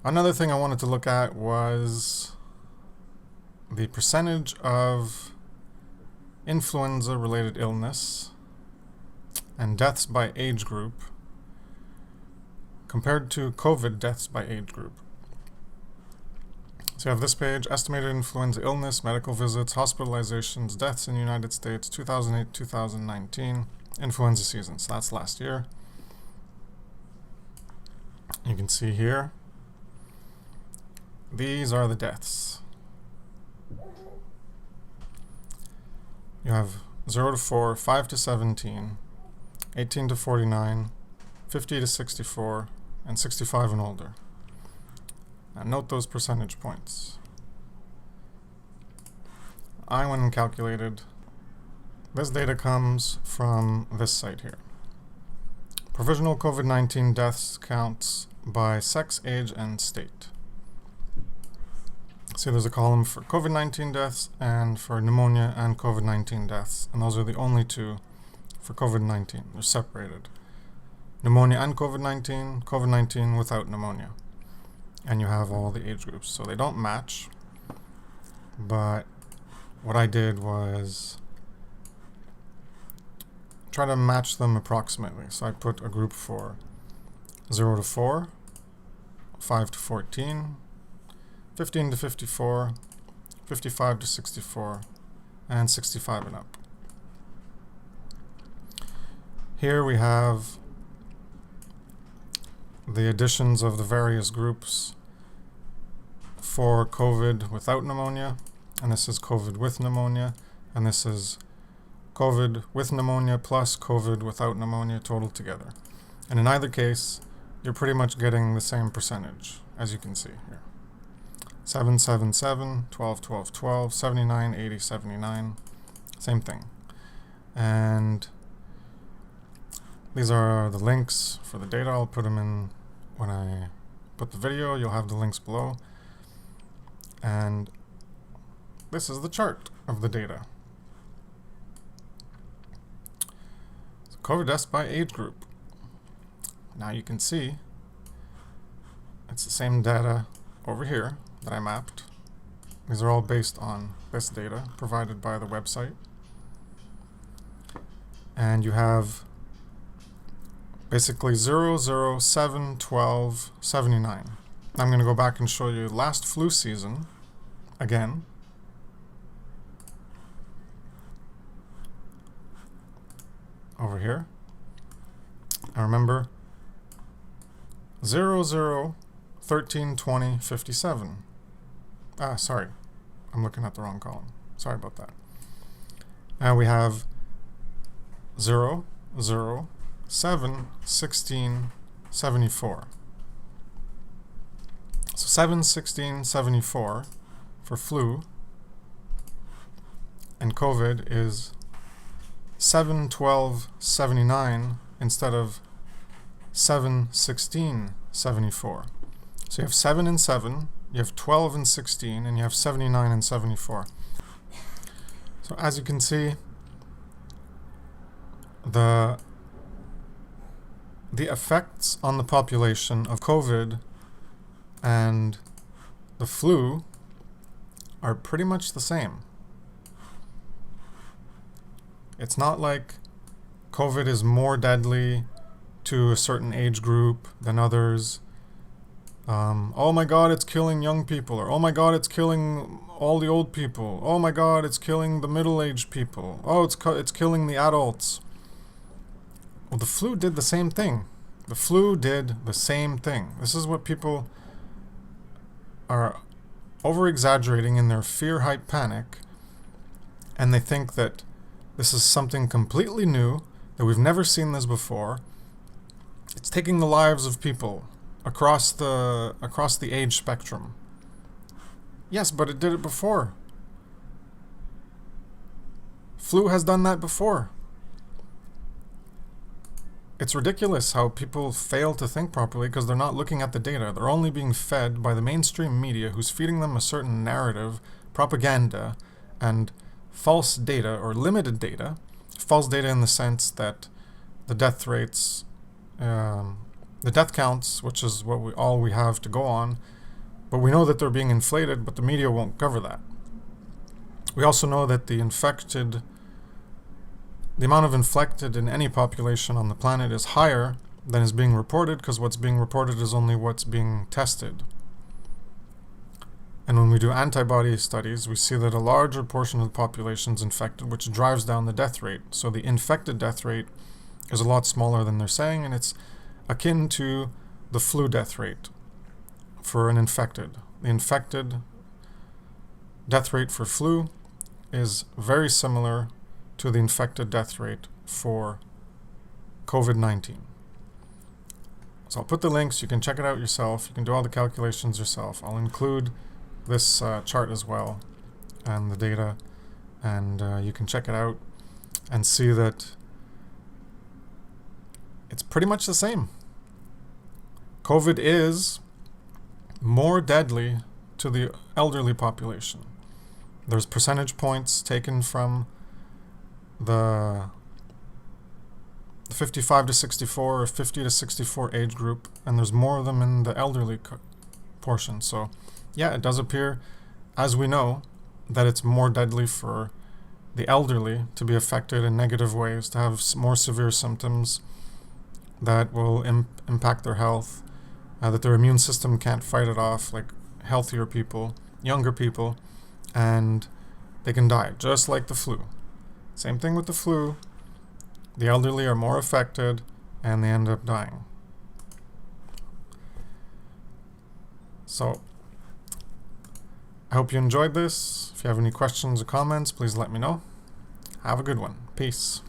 Another thing I wanted to look at was the percentage of influenza-related illness and deaths by age group compared to COVID deaths by age group. So you have this page, estimated influenza illness, medical visits, hospitalizations, deaths in the United States, 2008-2019, influenza season. So that's last year. You can see here, these are the deaths. You have 0 to 4, 5 to 17, 18 to 49, 50 to 64, and 65 and older. Now note those percentage points. I went and calculated. This data comes from this site here. Provisional COVID-19 deaths counts by sex, age, and state. See, there's a column for COVID-19 deaths and for pneumonia and COVID-19 deaths, and those are the only two for COVID-19. They're separated. Pneumonia and COVID-19, COVID-19 without pneumonia. And you have all the age groups. So they don't match, but what I did was try to match them approximately. So I put a group for 0 to 4, 5 to 14, 15 to 54, 55 to 64, and 65 and up. Here we have the additions of the various groups for COVID without pneumonia, and this is COVID with pneumonia, and this is COVID with pneumonia plus COVID without pneumonia total together. And in either case, you're pretty much getting the same percentage, as you can see here. 7, 7, 7, 12, 12, 12, 79, 80, 79, same thing. And these are the links for the data. I'll put them in when I put the video. You'll have the links below. And this is the chart of the data. So COVID deaths by age group. Now you can see it's the same data over here that I mapped. These are all based on this data provided by the website. And you have basically 0, 0, 7, 12, 79. I'm going to go back and show you last flu season again. Over here. I remember 0, 0, 13, 20, 57. Sorry, I'm looking at the wrong column. Sorry about that. And we have 0, 0, 7, 16, 74. So 7, 16, 74 for flu, and COVID is 7, 12, 79 instead of 7, 16, 74. So you have 7 and 7, you have 12 and 16, and you have 79 and 74. So as you can see, the effects on the population of COVID and the flu are pretty much the same. It's not like COVID is more deadly to a certain age group than others. Oh my God, it's killing young people, or oh my God, it's killing all the old people. Oh my God, it's killing the middle-aged people. Oh, it's killing the adults. Well, the flu did the same thing. The flu did the same thing. This is what people are over-exaggerating in their fear, hype, panic, and they think that this is something completely new, that we've never seen this before. It's taking the lives of people across the age spectrum. Yes, but it did it before. Flu has done that before. It's ridiculous how people fail to think properly because they're not looking at the data. They're only being fed by the mainstream media, who's feeding them a certain narrative, propaganda, and false data or limited data. False data in the sense that the death rates the death counts, which is what all we have to go on, but we know that they're being inflated, but the media won't cover that. We also know that the amount of infected in any population on the planet is higher than is being reported, because what's being reported is only what's being tested. And when we do antibody studies, we see that a larger portion of the population is infected, which drives down the death rate. So the infected death rate is a lot smaller than they're saying, and it's akin to the flu death rate for an infected. The infected death rate for flu is very similar to the infected death rate for COVID-19. So I'll put the links, you can check it out yourself, you can do all the calculations yourself. I'll include this chart as well, and the data, and you can check it out and see that it's pretty much the same. COVID is more deadly to the elderly population. There's percentage points taken from the 55 to 64 or 50 to 64 age group, and there's more of them in the elderly portion. So yeah, it does appear, as we know, that it's more deadly for the elderly to be affected in negative ways, to have more severe symptoms that will impact their health, that their immune system can't fight it off like healthier people, younger people, and they can die, just like the flu. Same thing with the flu. The elderly are more affected, and they end up dying. So I hope you enjoyed this. If you have any questions or comments, please let me know. Have a good one. Peace.